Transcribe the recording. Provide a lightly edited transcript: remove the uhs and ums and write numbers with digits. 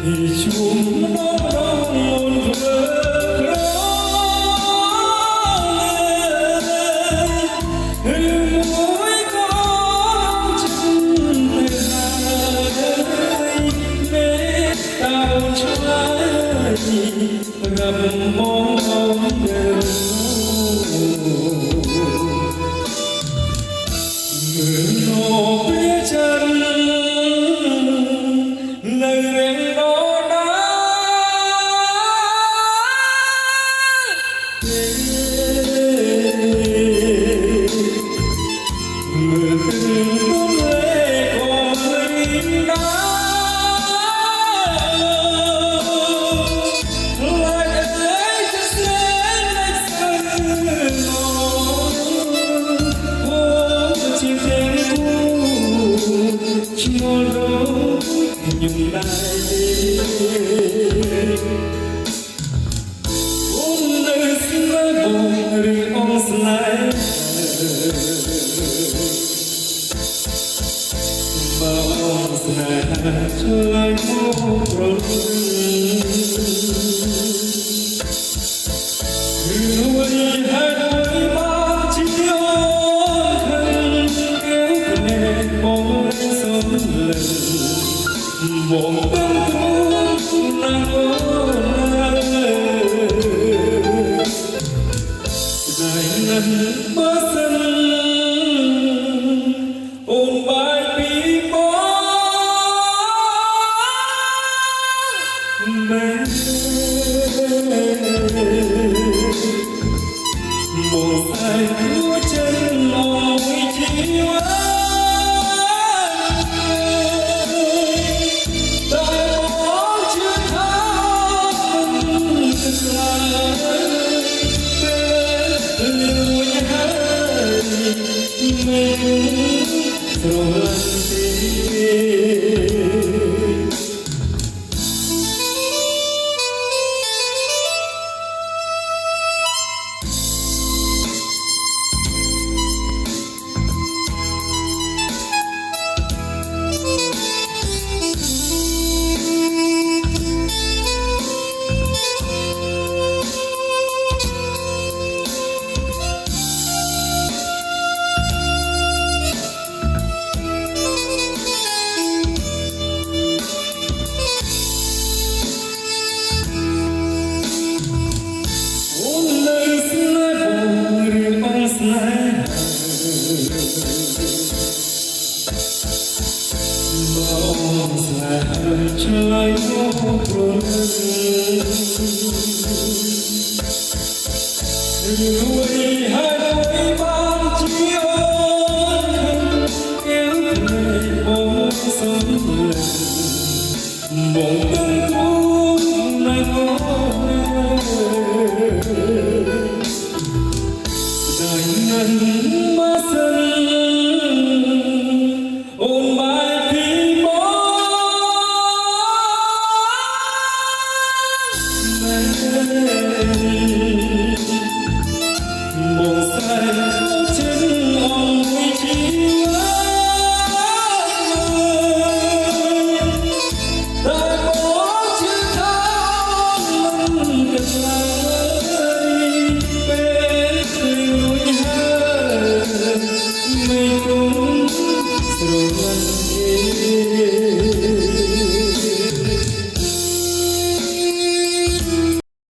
thì chúng nó một vỡ mỗi con chân đời để tạo cho ai gặp mong đời người nô biết chân lời rèn đó đã người từng tuôn lệ còn người đã lại ấy just lên like sun oh chiếc đèn cũ chiều đâu nhưng lại đi ôn lời xin nói bồi rừng ông lại mà ông lại cho lại một rồi người hai đôi mắt chỉ ôn thân kéo nền bóng lên sớm lần một tâm thuốc nàng ơi dài ngần bớt sân ôn bài bí bó mẹ một tay của chân lòng chiều trời một rồi người hai đôi ban chỉ ôn thân kéo về bóng sớm lần một cơn thuốc nàng ơi dài ngần má sân ôn bài phí bó mẹ